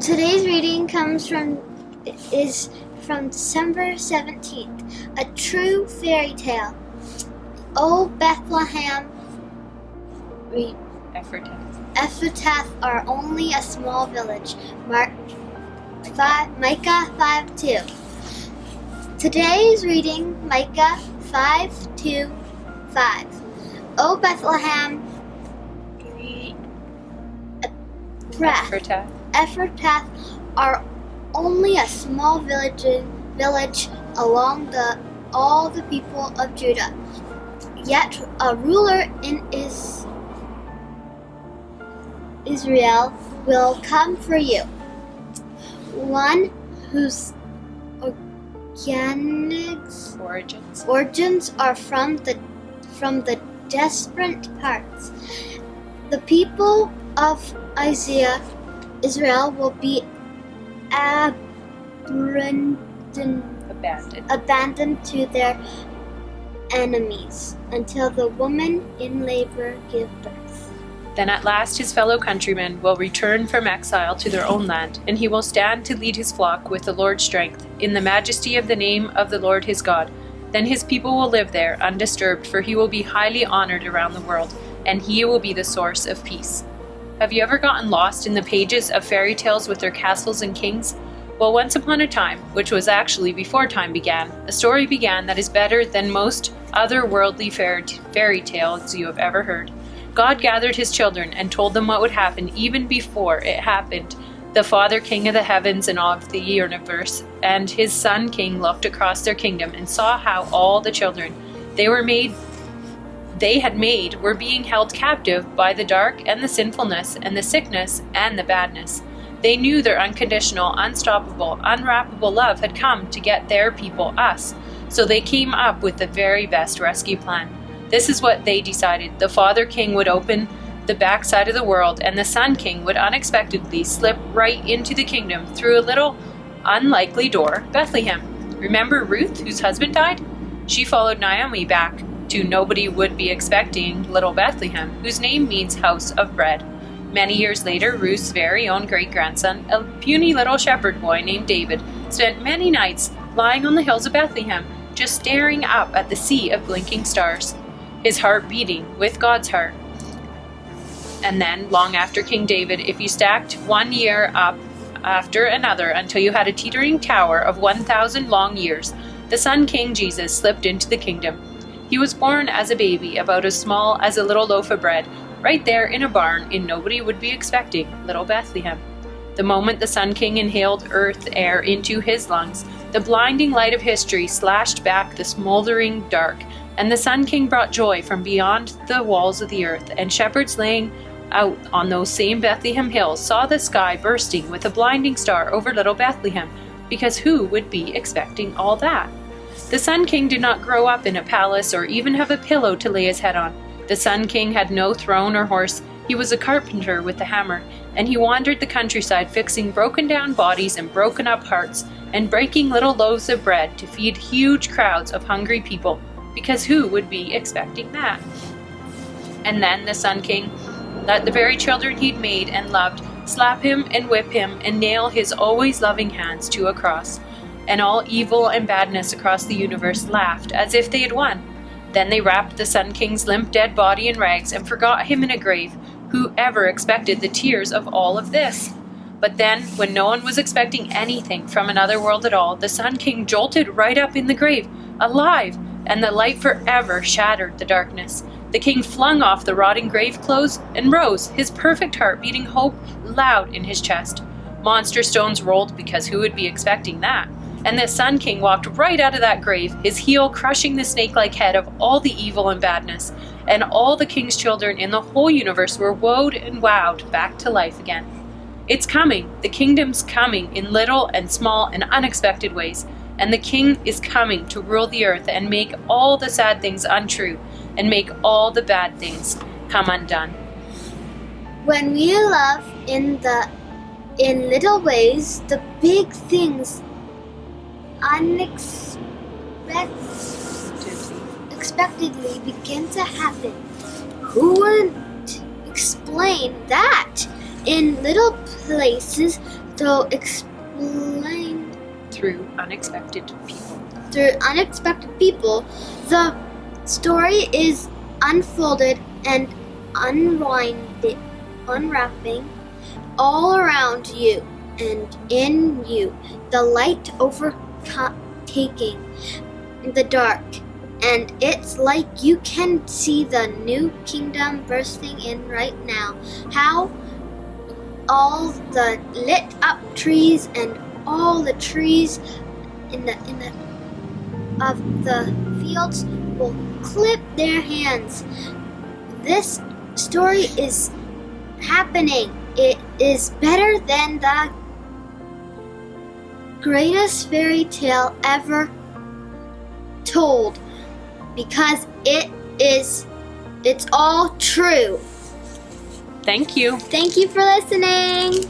Today's reading is from December 17th, a true fairy tale. O Bethlehem, Ephrathah are only a small village. Micah 5:2. Today's reading, Micah 5:2-5. O Bethlehem, Ephrathah are only a small village along all the people of Judah. Yet a ruler in Israel will come for you, one whose origins are from the distant parts. The people of Israel will be abandoned to their enemies until the woman in labor give birth. Then at last his fellow countrymen will return from exile to their own land, and he will stand to lead his flock with the Lord's strength, in the majesty of the name of the Lord his God. Then his people will live there undisturbed, for he will be highly honored around the world, and he will be the source of peace. Have you ever gotten lost in the pages of fairy tales with their castles and kings? Well, once upon a time, which was actually before time began, a story began that is better than most other worldly fairy tales you have ever heard. God gathered his children and told them what would happen even before it happened. The Father King of the heavens and of the universe and his Son King looked across their kingdom and saw how all the children they had made were being held captive by the dark and the sinfulness and the sickness and the badness. They knew their unconditional, unstoppable, unwrappable love had come to get their people, us. So they came up with the very best rescue plan. This is what they decided. The Father King would open the backside of the world, and the Son King would unexpectedly slip right into the kingdom through a little unlikely door, Bethlehem. Remember Ruth, whose husband died? She followed Naomi back to nobody would be expecting little Bethlehem, whose name means house of bread. Many years later, Ruth's very own great-grandson, a puny little shepherd boy named David, spent many nights lying on the hills of Bethlehem, just staring up at the sea of blinking stars, his heart beating with God's heart. And then, long after King David, if you stacked 1 year up after another until you had a teetering tower of 1,000 long years, the Son King Jesus slipped into the kingdom. He was born as a baby, about as small as a little loaf of bread, right there in a barn in nobody would be expecting, little Bethlehem. The moment the Sun King inhaled earth air into his lungs, the blinding light of history slashed back the smoldering dark, and the Sun King brought joy from beyond the walls of the earth, and shepherds laying out on those same Bethlehem hills saw the sky bursting with a blinding star over little Bethlehem, because who would be expecting all that? The Sun King did not grow up in a palace or even have a pillow to lay his head on. The Sun King had no throne or horse. He was a carpenter with a hammer, and he wandered the countryside fixing broken down bodies and broken up hearts, and breaking little loaves of bread to feed huge crowds of hungry people, because who would be expecting that? And then the Sun King let the very children he'd made and loved slap him and whip him and nail his always loving hands to a cross. And all evil and badness across the universe laughed as if they had won. Then they wrapped the Sun King's limp dead body in rags and forgot him in a grave. Who ever expected the tears of all of this? But then, when no one was expecting anything from another world at all, the Sun King jolted right up in the grave, alive, and the light forever shattered the darkness. The king flung off the rotting grave clothes and rose, his perfect heart beating hope loud in his chest. Monster stones rolled, because who would be expecting that? And the Sun King walked right out of that grave, his heel crushing the snake-like head of all the evil and badness, and all the king's children in the whole universe were woed and wowed back to life again. It's coming. The kingdom's coming in little and small and unexpected ways, and the king is coming to rule the earth and make all the sad things untrue, and make all the bad things come undone. When we love in little ways, the big things unexpectedly begin to happen. Who would explain that? In little places, So explain through unexpected people. through unexpected people. The story is unfolded and unwrapping all around you and in you. The light overtaking the dark, and it's like you can see the new kingdom bursting in right now. How all the lit up trees and all the trees in the of the fields will clap their hands. This story is happening. It is better than the greatest fairy tale ever told, because it's all true. Thank you. Thank you for listening.